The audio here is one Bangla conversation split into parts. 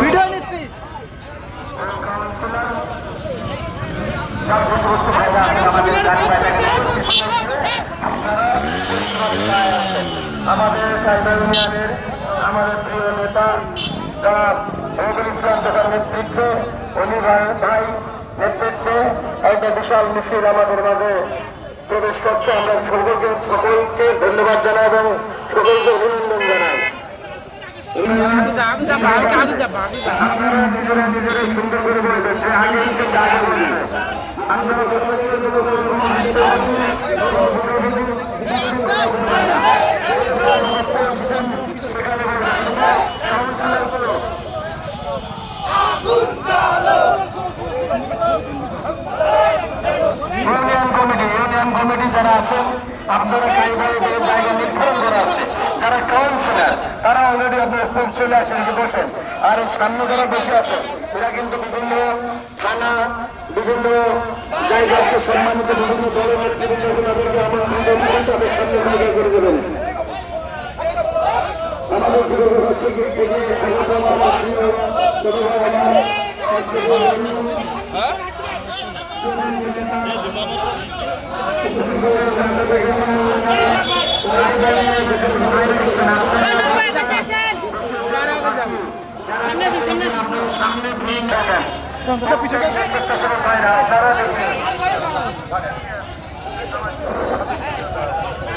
ভিডিও নিচ্ছি। আমাদের সাইবার ইউনিয়নের আমাদের প্রিয় নেতা জনাব রবিউল ইসলাম চাচার নেতৃত্বে উনি ভাই নেতৃত্বে একটা বিশাল মিছিল আমাদের মাঝে প্রবেশ করছে। আমরা সকলকে ধন্যবাদ জানাই এবং সকলকে অভিনন্দন জানাই। সুন্দর করে বলতেছে আগে ইউনিয়ন কমিটি যারা আছেন আপনারা জায়গা নির্ধারণ করা আছে। যারা কাউন্সিলর তারা অলরেডি আপনার চলে আসেন, এসে বসেন। আর সামনে যারা বসে আছেন এরা কিন্তু বিভিন্ন থানা বিভিন্ন জায়গাকে সম্মানিত বিভিন্ন দলের নেতৃবৃন্দকে আমরা তাদের সামনে জায়গা করে দেবেন। আমাদের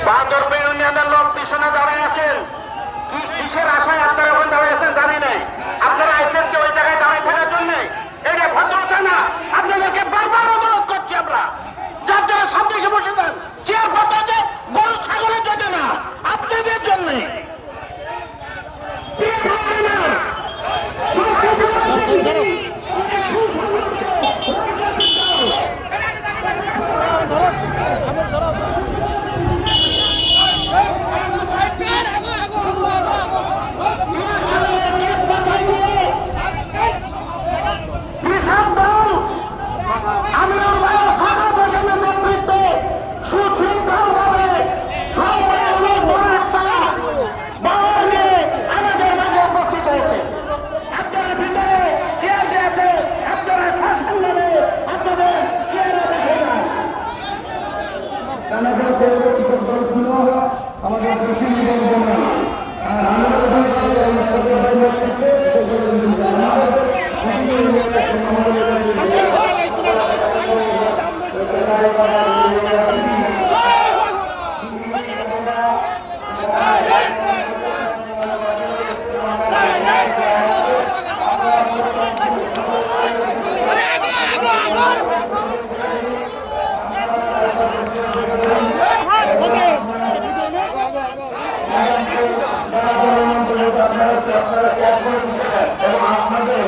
বাহাদুরপুর ইউনিয়নের লোক পিছনে দাঁড়ায় আছেন। কি কিসের আশায় আপনারা এখন দাঁড়ায় আছেন জানি নাই। আপনারা আইসেন কি ওই জায়গায় দাঁড়ায় থাকার জন্য? এটা ভদ্রতা না। আপনাদেরকে বারবার অনুরোধ করছি আমরা, যার যারা সামনে এসে বসে দেন। চেয়ার পথ আছে গরু ছাগলের জন্য না, আপনাদের জন্য। আমাদের কৃষি নিবন্ধন আর আপনারা এবং আপনাদের